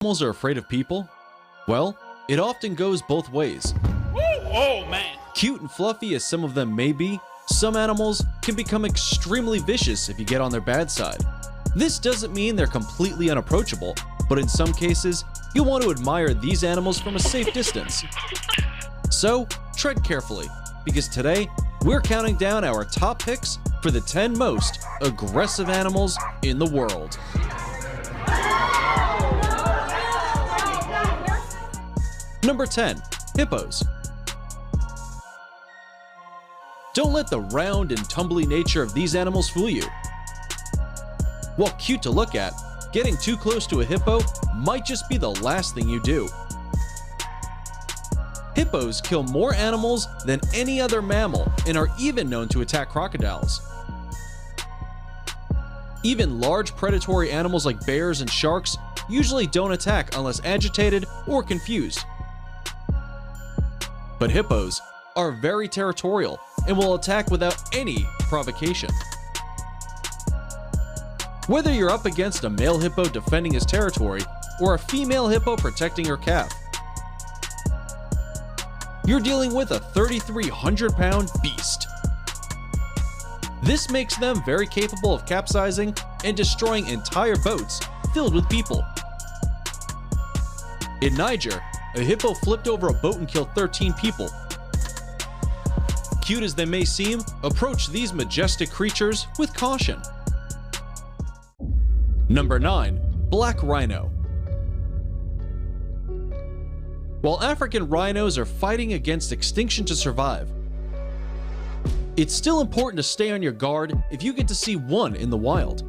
Animals are afraid of people? Well, it often goes both ways. Oh man! Cute and fluffy as some of them may be, some animals can become extremely vicious if you get on their bad side. This doesn't mean they're completely unapproachable, but in some cases, you'll want to admire these animals from a safe distance. So, tread carefully, because today, we're counting down our top picks for the 10 most aggressive animals in the world. Number 10. Hippos. Don't let the round and tumbly nature of these animals fool you. While cute to look at, getting too close to a hippo might just be the last thing you do. Hippos kill more animals than any other mammal and are even known to attack crocodiles. Even large predatory animals like bears and sharks usually don't attack unless agitated or confused. But hippos are very territorial and will attack without any provocation. Whether you're up against a male hippo defending his territory or a female hippo protecting her calf, you're dealing with a 3,300-pound beast. This makes them very capable of capsizing and destroying entire boats filled with people. In Niger, a hippo flipped over a boat and killed 13 people. Cute as they may seem, approach these majestic creatures with caution. Number 9. Black Rhino. While African rhinos are fighting against extinction to survive, it's still important to stay on your guard if you get to see one in the wild.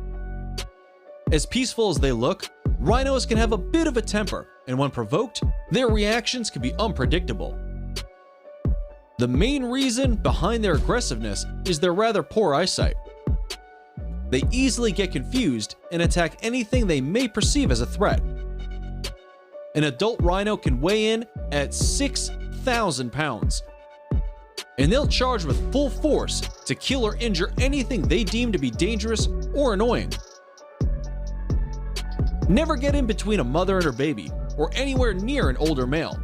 As peaceful as they look, rhinos can have a bit of a temper, and when provoked, their reactions can be unpredictable. The main reason behind their aggressiveness is their rather poor eyesight. They easily get confused and attack anything they may perceive as a threat. An adult rhino can weigh in at 6,000 pounds, and they'll charge with full force to kill or injure anything they deem to be dangerous or annoying. Never get in between a mother and her baby, or anywhere near an older male,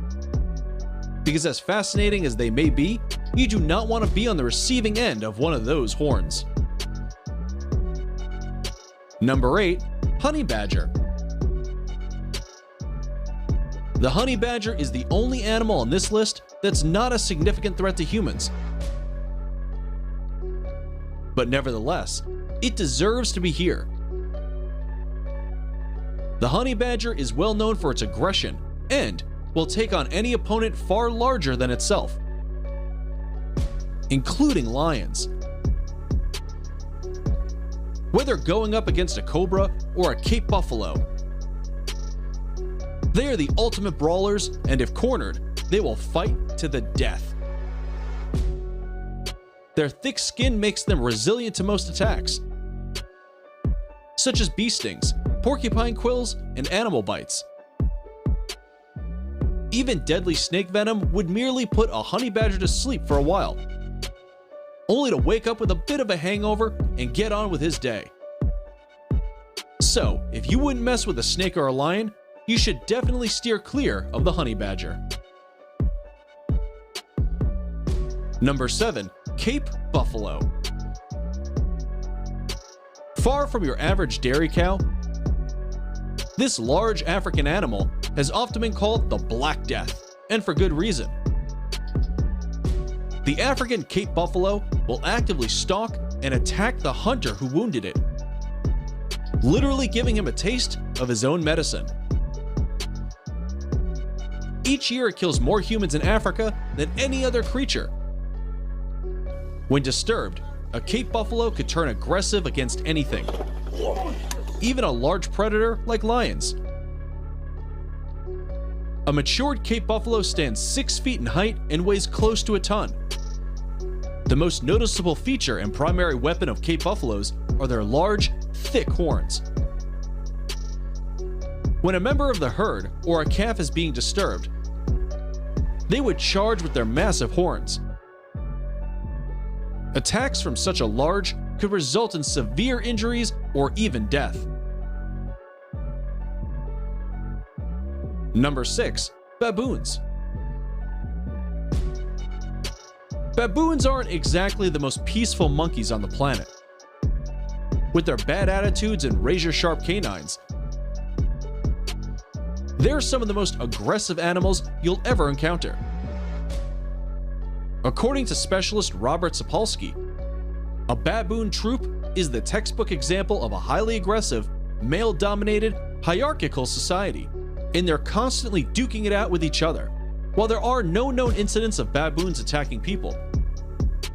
because as fascinating as they may be, you do not want to be on the receiving end of one of those horns. Number 8. Honey Badger. The honey badger is the only animal on this list that's not a significant threat to humans. But nevertheless, it deserves to be here. The honey badger is well known for its aggression and will take on any opponent far larger than itself, including lions. Whether going up against a cobra or a Cape buffalo, they are the ultimate brawlers, and if cornered, they will fight to the death. Their thick skin makes them resilient to most attacks, such as bee stings, porcupine quills, and animal bites. Even deadly snake venom would merely put a honey badger to sleep for a while, only to wake up with a bit of a hangover and get on with his day. So, if you wouldn't mess with a snake or a lion, you should definitely steer clear of the honey badger. Number 7. Cape buffalo. Far from your average dairy cow, this large African animal has often been called the Black Death, and for good reason. The African Cape buffalo will actively stalk and attack the hunter who wounded it, literally giving him a taste of his own medicine. Each year it kills more humans in Africa than any other creature. When disturbed, a Cape buffalo could turn aggressive against anything, even a large predator like lions. A matured Cape buffalo stands 6 feet in height and weighs close to a ton. The most noticeable feature and primary weapon of Cape buffaloes are their large, thick horns. When a member of the herd or a calf is being disturbed, they would charge with their massive horns. Attacks from such a large could result in severe injuries or even death. Number 6. Baboons. Baboons aren't exactly the most peaceful monkeys on the planet. With their bad attitudes and razor-sharp canines, they're some of the most aggressive animals you'll ever encounter. According to specialist Robert Sapolsky, a baboon troop is the textbook example of a highly aggressive, male-dominated, hierarchical society, and they're constantly duking it out with each other. While there are no known incidents of baboons attacking people,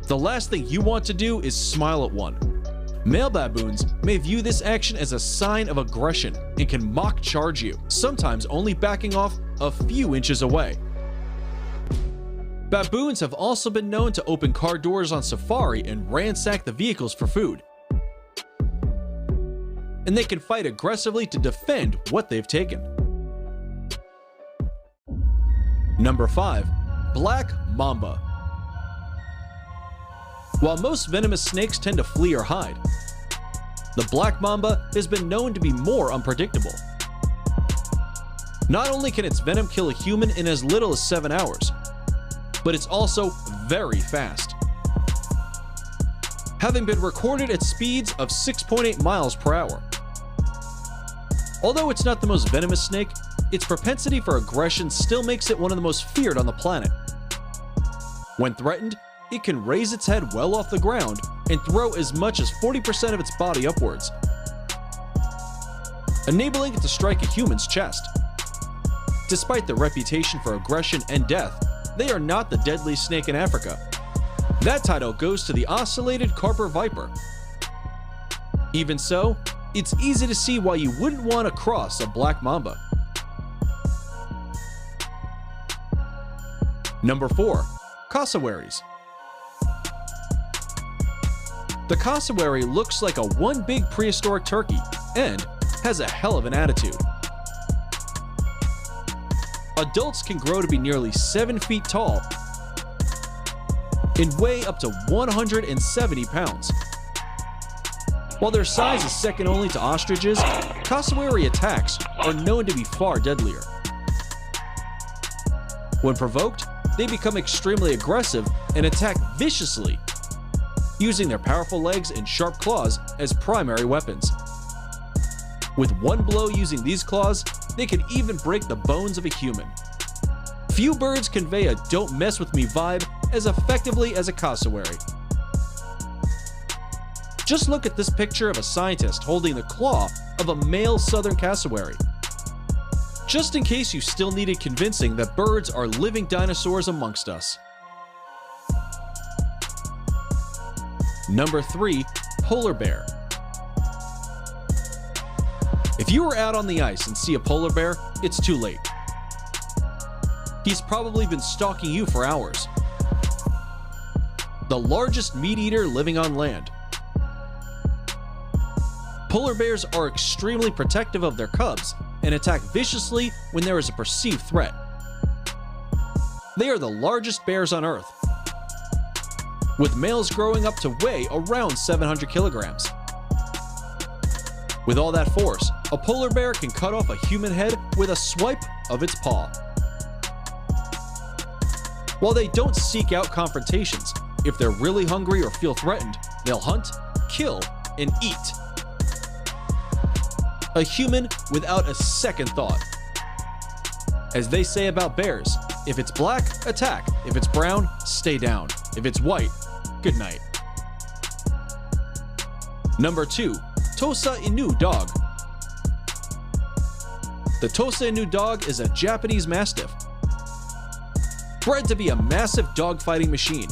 the last thing you want to do is smile at one. Male baboons may view this action as a sign of aggression and can mock charge you, sometimes only backing off a few inches away. Baboons have also been known to open car doors on safari and ransack the vehicles for food. And they can fight aggressively to defend what they've taken. Number 5. Black Mamba. While most venomous snakes tend to flee or hide, the black mamba has been known to be more unpredictable. Not only can its venom kill a human in as little as 7 hours, but it's also very fast, having been recorded at speeds of 6.8 miles per hour. Although it's not the most venomous snake, its propensity for aggression still makes it one of the most feared on the planet. When threatened, it can raise its head well off the ground and throw as much as 40% of its body upwards, enabling it to strike a human's chest. Despite their reputation for aggression and death, they are not the deadliest snake in Africa. That title goes to the ocellated Carper viper. Even so, it's easy to see why you wouldn't want to cross a black mamba. Number 4. Cassowaries. The cassowary looks like a one big prehistoric turkey and has a hell of an attitude. Adults can grow to be nearly 7 feet tall and weigh up to 170 pounds. While their size is second only to ostriches, cassowary attacks are known to be far deadlier. When provoked, they become extremely aggressive and attack viciously, using their powerful legs and sharp claws as primary weapons. With one blow using these claws, they can even break the bones of a human. Few birds convey a "don't mess with me" vibe as effectively as a cassowary. Just look at this picture of a scientist holding the claw of a male southern cassowary. Just in case you still needed convincing that birds are living dinosaurs amongst us. Number 3. Polar bear. If you were out on the ice and see a polar bear, it's too late. He's probably been stalking you for hours. The largest meat eater living on land. Polar bears are extremely protective of their cubs and attack viciously when there is a perceived threat. They are the largest bears on Earth, with males growing up to weigh around 700 kilograms. With all that force, a polar bear can cut off a human head with a swipe of its paw. While they don't seek out confrontations, if they're really hungry or feel threatened, they'll hunt, kill, and eat a human without a second thought. As they say about bears, if it's black, attack. If it's brown, stay down. If it's white, good night. Number 2. Tosa Inu dog. The Tosa Inu dog is a Japanese Mastiff, bred to be a massive dogfighting machine.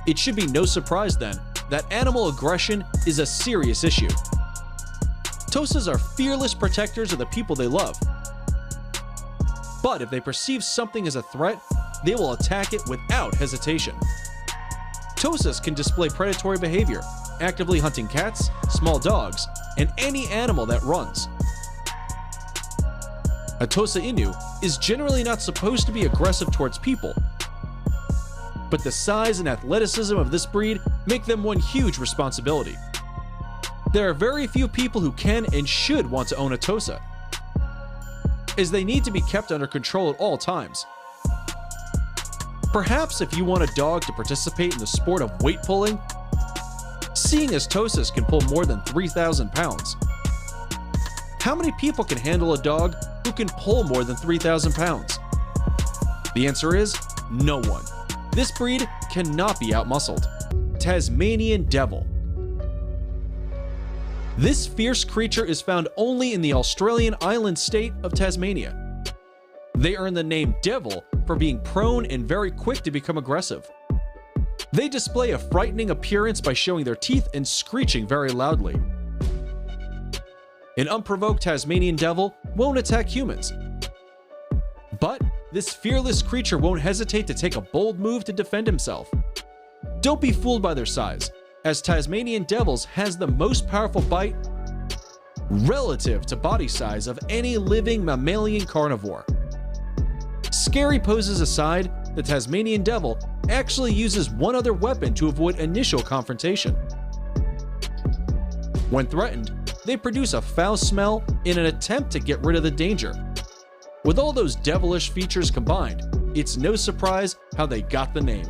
It should be no surprise then that animal aggression is a serious issue. Tosas are fearless protectors of the people they love. But if they perceive something as a threat, they will attack it without hesitation. Tosas can display predatory behavior, actively hunting cats, small dogs, and any animal that runs. A Tosa Inu is generally not supposed to be aggressive towards people, but the size and athleticism of this breed make them one huge responsibility. There are very few people who can and should want to own a Tosa. as they need to be kept under control at all times. Perhaps if you want a dog to participate in the sport of weight pulling, seeing as Tosis can pull more than 3,000 pounds. How many people can handle a dog who can pull more than 3,000 pounds? The answer is no one. This breed cannot be outmuscled. Tasmanian Devil. This fierce creature is found only in the Australian island state of Tasmania. They earn the name Devil for being prone and very quick to become aggressive. They display a frightening appearance by showing their teeth and screeching very loudly. An unprovoked Tasmanian Devil won't attack humans. But this fearless creature won't hesitate to take a bold move to defend himself. Don't be fooled by their size, as Tasmanian Devils has the most powerful bite relative to body size of any living mammalian carnivore. Scary poses aside, the Tasmanian Devil actually uses one other weapon to avoid initial confrontation. When threatened, they produce a foul smell in an attempt to get rid of the danger. With all those devilish features combined, it's no surprise how they got the name.